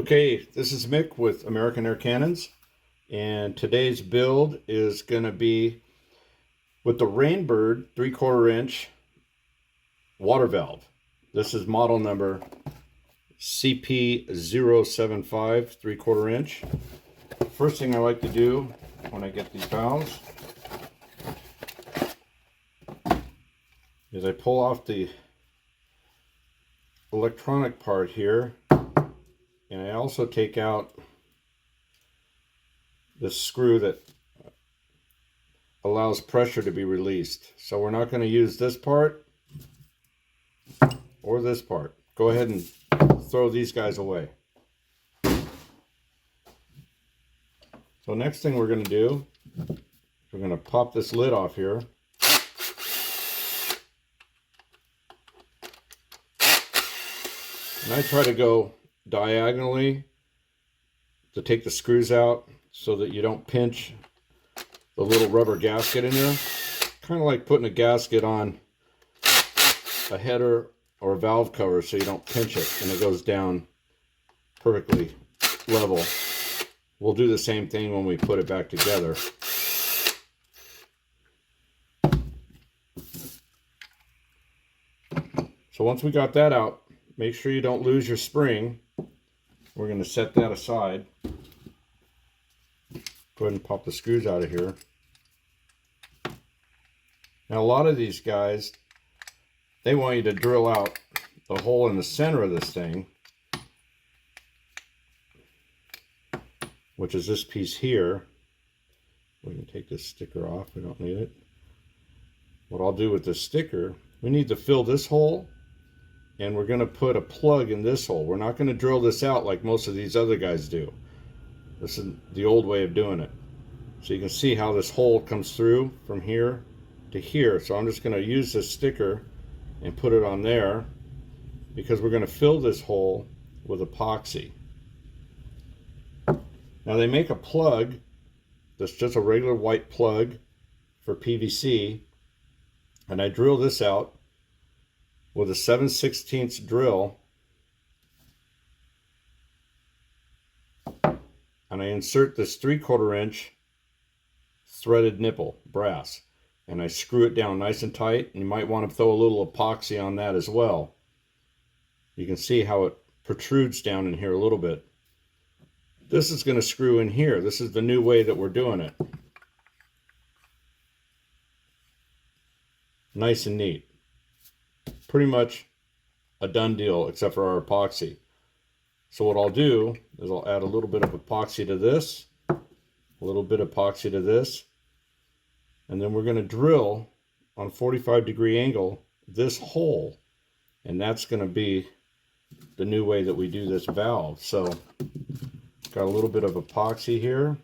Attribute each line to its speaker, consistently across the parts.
Speaker 1: Okay, this is Mick with American Air Cannons, and today's build is going to be with the Rainbird 3/4 inch water valve. This is model number CP075 3/4 inch. First thing I like to do when I get these valves is I pull off the electronic part here. And I also take out the screw that allows pressure to be released. So we're not going to use this part or this part. Go ahead and throw these guys away. So next thing we're going to do, we're going to pop this lid off here. And I try to go diagonally to take the screws out so that you don't pinch the little rubber gasket in there. Kind of like putting a gasket on a header or a valve cover so you don't pinch it and it goes down perfectly level. We'll do the same thing when we put it back together. So once we got that out, make sure you don't lose your spring. We're going to set that aside. Go ahead and pop the screws out of here. Now a lot of these guys, they want you to drill out the hole in the center of this thing, which is this piece here. We can take this sticker off, we don't need it. What I'll do with this sticker, we need to fill this hole, and we're going to put a plug in this hole. We're not going to drill this out like most of these other guys do. This is the old way of doing it. So you can see how this hole comes through from here to here. So I'm just going to use this sticker and put it on there because we're going to fill this hole with epoxy. Now they make a plug that's just a regular white plug for PVC, and I drill this out with a 7/16 drill, and I insert this 3/4 inch threaded nipple, brass, and I screw it down nice and tight. And you might want to throw a little epoxy on that as well. You can see how it protrudes down in here a little bit. This is going to screw in here. This is the new way that we're doing it. Nice and neat. Pretty much a done deal except for our epoxy. So what I'll do is I'll add a little bit of epoxy to this, a little bit of epoxy to this, and then we're going to drill on a 45-degree angle this hole, and that's going to be the new way that we do this valve. So got a little bit of epoxy here.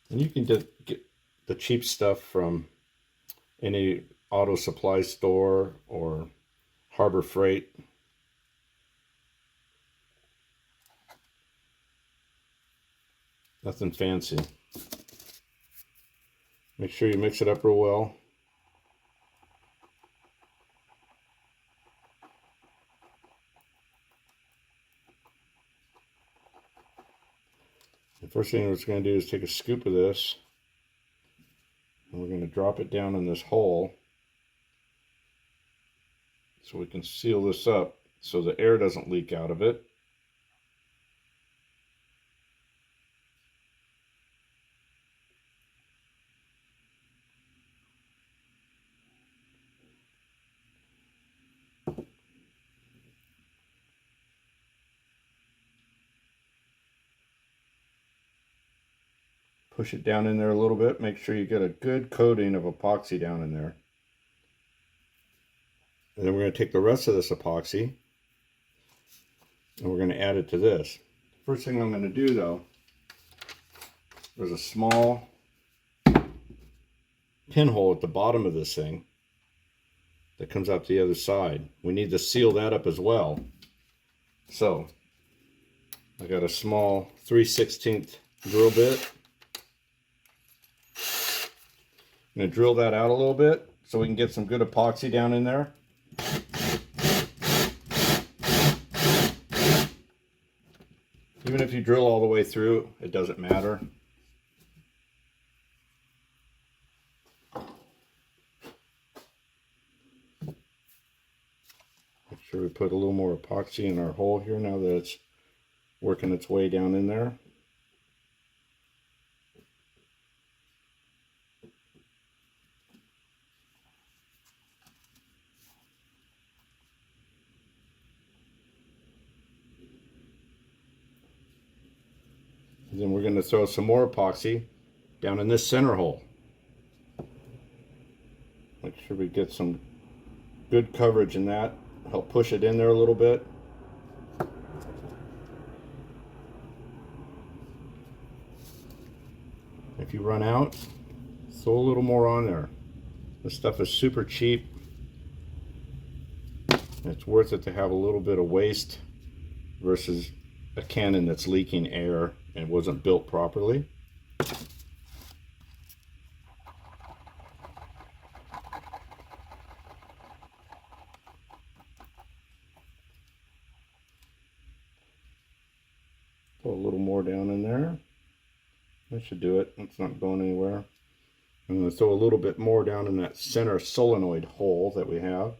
Speaker 1: And you can get the cheap stuff from any auto supply store or Harbor Freight. Nothing fancy. Make sure you mix it up real well. The first thing we're going to do is take a scoop of this, and we're going to drop it down in this hole so we can seal this up so the air doesn't leak out of it. Push it down in there a little bit. Make sure you get a good coating of epoxy down in there. And then we're going to take the rest of this epoxy and we're going to add it to this. First thing I'm going to do though, there's a small pinhole at the bottom of this thing that comes out the other side. We need to seal that up as well. So I got a small 3/16 drill bit. I'm going to drill that out a little bit so we can get some good epoxy down in there. Even if you drill all the way through, it doesn't matter. Make sure we put a little more epoxy in our hole here now that it's working its way down in there. And then we're going to throw some more epoxy down in this center hole. Make sure we get some good coverage in that. Help push it in there a little bit. If you run out, throw a little more on there. This stuff is super cheap. It's worth it to have a little bit of waste versus a cannon that's leaking air and wasn't built properly. Put a little more down in there. That should do it. It's not going anywhere. I'm going to throw a little bit more down in that center solenoid hole that we have.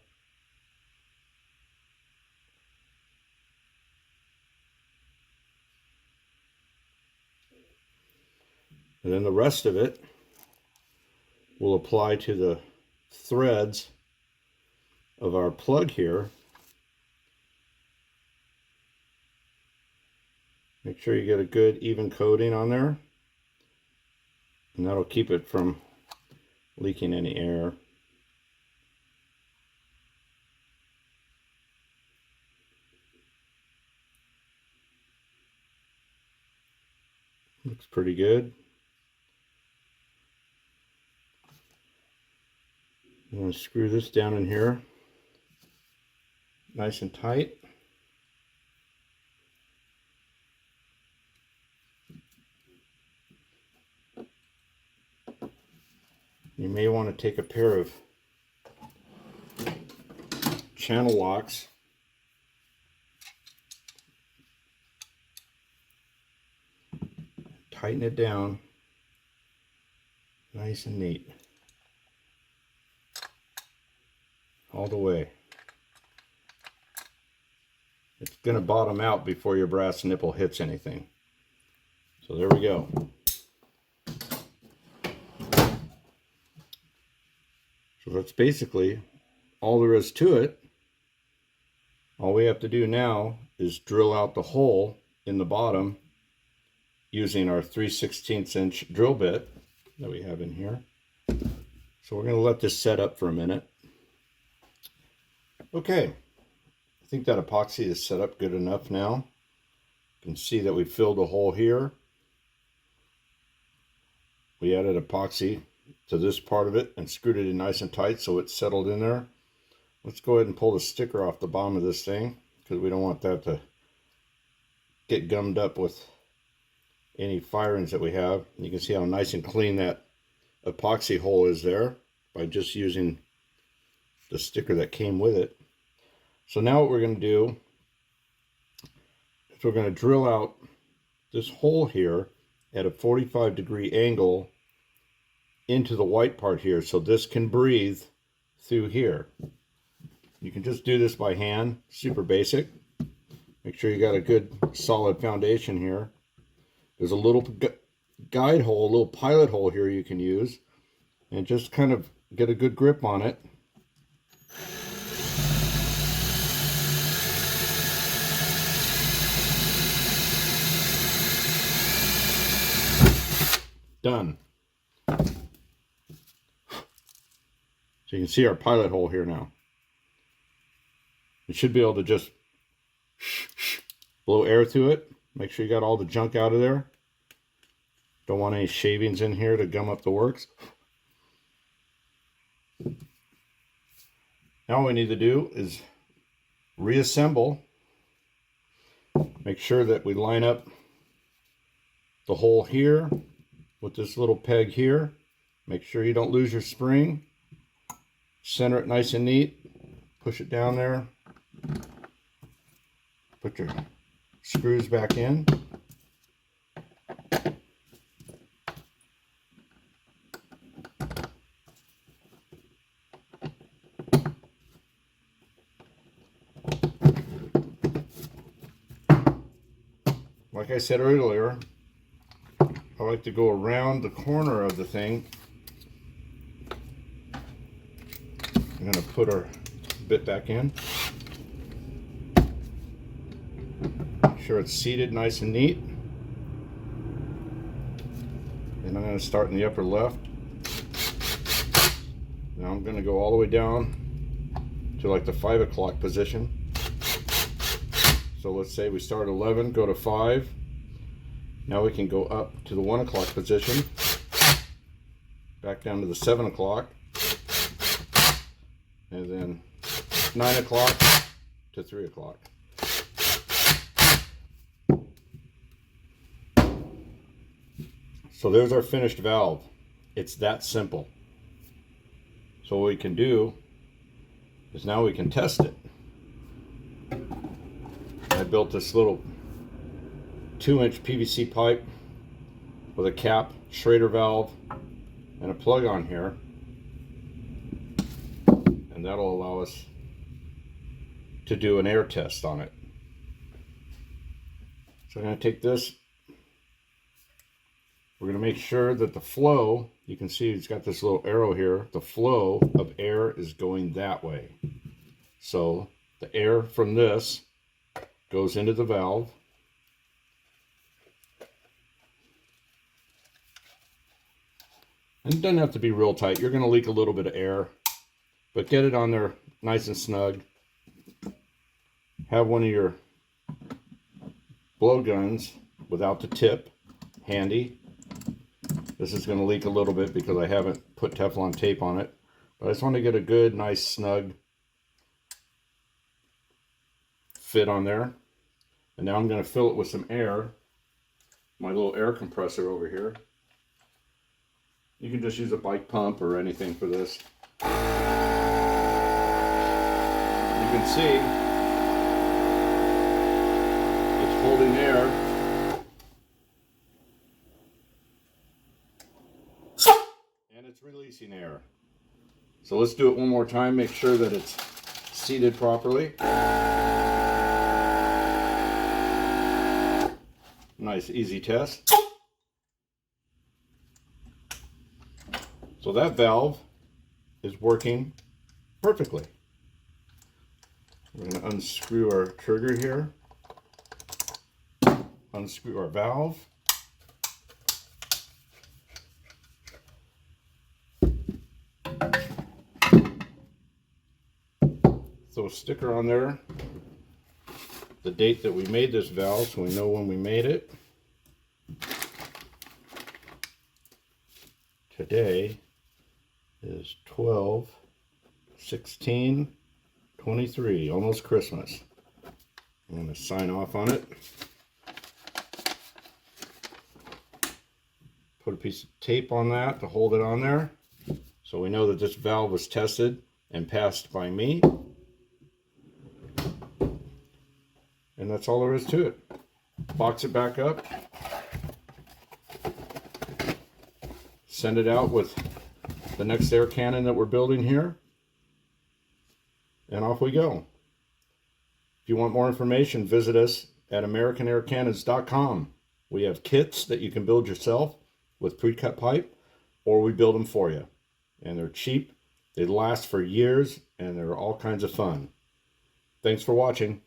Speaker 1: And then the rest of it will apply to the threads of our plug here. Make sure you get a good even coating on there, and that'll keep it from leaking any air. Looks pretty good. I'm going to screw this down in here nice and tight. You may want to take a pair of channel locks tighten it down nice and neat all the way. It's going to bottom out before your brass nipple hits anything. So there we go. So that's basically all there is to it. All we have to do now is drill out the hole in the bottom using our 3/16 inch drill bit that we have in here. So we're going to let this set up for a minute. Okay, I think that epoxy is set up good enough now. You can see that we filled a hole here. We added epoxy to this part of it and screwed it in nice and tight so it's settled in there. Let's go ahead and pull the sticker off the bottom of this thing because we don't want that to get gummed up with any firings that we have. And you can see how nice and clean that epoxy hole is there by just using the sticker that came with it. So now what we're going to do is we're going to drill out this hole here at a 45-degree angle into the white part here so this can breathe through here. You can just do this by hand, super basic. Make sure you got a good solid foundation here. There's a little guide hole, a little pilot hole here you can use, and just kind of get a good grip on it. Done. So you can see our pilot hole here now. You should be able to just blow air through it. Make sure you got all the junk out of there. Don't want any shavings in here to gum up the works. Now all we need to do is reassemble. Make sure that we line up the hole here with this little peg here. Make sure you don't lose your spring. Center it nice and neat. Push it down there. Put your screws back in. Like I said earlier, I like to go around the corner of the thing. I'm going to put our bit back in. Make sure it's seated nice and neat. And I'm going to start in the upper left. Now I'm going to go all the way down to like the 5 o'clock position. So let's say we start at 11, go to 5. Now we can go up to the 1 o'clock position, back down to the 7 o'clock, and then 9 o'clock to 3 o'clock. So there's our finished valve. It's that simple. So what we can do is now we can test it. I built this little 2-inch PVC pipe with a cap, Schrader valve, and a plug on here, and that'll allow us to do an air test on it. So I'm going to take this, we're going to make sure that the flow, you can see it's got this little arrow here, the flow of air is going that way. So the air from this goes into the valve. And it doesn't have to be real tight. You're going to leak a little bit of air, but get it on there nice and snug. Have one of your blow guns without the tip handy. This is going to leak a little bit because I haven't put Teflon tape on it, but I just want to get a good, nice, snug fit on there. And now I'm going to fill it with some air. My little air compressor over here. You can just use a bike pump or anything for this. You can see it's holding air. And it's releasing air. So let's do it one more time. Make sure that it's seated properly. Nice, easy test. So that valve is working perfectly. We're going to unscrew our trigger here. Unscrew our valve. Throw a sticker on there, the date that we made this valve, so we know when we made it. Today is 12/16/23, almost Christmas. I'm going to sign off on it. Put a piece of tape on that to hold it on there, so we know that this valve was tested and passed by me. And that's all there is to it. Box it back up. Send it out with the next air cannon that we're building here. And off we go. If you want more information, visit us at AmericanAirCannons.com. We have kits that you can build yourself with pre-cut pipe, or we build them for you. And they're cheap, they last for years, and they're all kinds of fun. Thanks for watching.